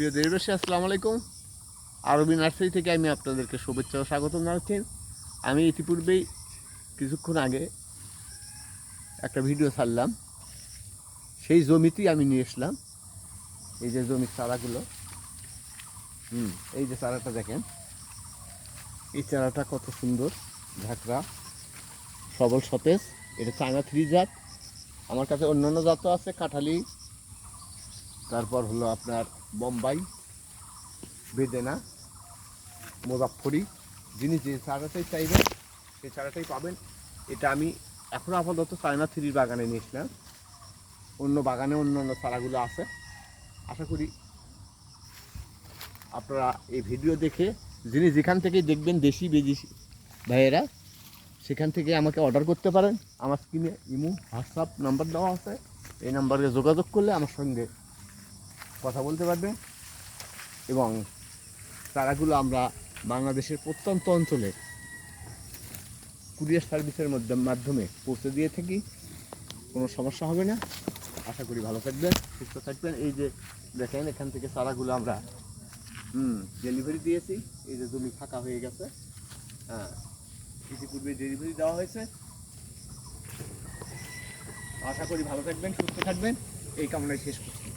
প্রিয় দেশবাসী, আসসালামু আলাইকুম। আরবি নার্সারি থেকে আমি আপনাদেরকে শুভেচ্ছা ও স্বাগতম জানাচ্ছি। আমি ইতিপূর্বেই কিছুক্ষণ আগে একটা ভিডিও ছাড়লাম, সেই জমিতেই আমি নিয়ে এসলাম। এই যে জমির চারাগুলো, এই যে চারাটা দেখেন, এই চারাটা কত সুন্দর, ঝাঁকড়া, সবল সতেজ। এটা চায়না 3 জাত। আমার কাছে অন্যান্য জাতও আছে, কাঁঠালি, তারপর হলো আপনার বোম্বাই, বেদেনা, মোজাফফরি। যিনি যে চারাটাই চাইবেন সেই চারাটাই পাবেন। এটা আমি এখন আপাতত চায়না 3 বাগানে নিয়েছিলাম, অন্য বাগানে অন্যান্য চারাগুলো আছে। আশা করি আপনারা এই ভিডিও দেখে যিনি যেখান থেকে দেখবেন, দেশি বিদেশি ভাইয়েরা, সেখান থেকে আমাকে অর্ডার করতে পারেন। আমার স্ক্রিনে ইমো হোয়াটসঅ্যাপ নাম্বার দেওয়া আছে, এই নাম্বারে যোগাযোগ করলে আমার সঙ্গে কথা বলতে পারবেন। এবং চারাগুলো আমরা বাংলাদেশের প্রত্যন্ত অঞ্চলে কুরিয়ার সার্ভিসের মাধ্যমে পৌঁছে দিয়ে থাকি। কোনো সমস্যা হবে না। আশা করি ভালো থাকবেন, সুস্থ থাকবেন। এই যে দেখেন, এখান থেকে চারাগুলো আমরা ডেলিভারি দিয়েছি। এই যে জমি ফাঁকা হয়ে গেছে, হ্যাঁ, ইতিপূর্বে ডেলিভারি দেওয়া হয়েছে। আশা করি ভালো থাকবেন, সুস্থ থাকবেন, এই কামনায় শেষ করছি।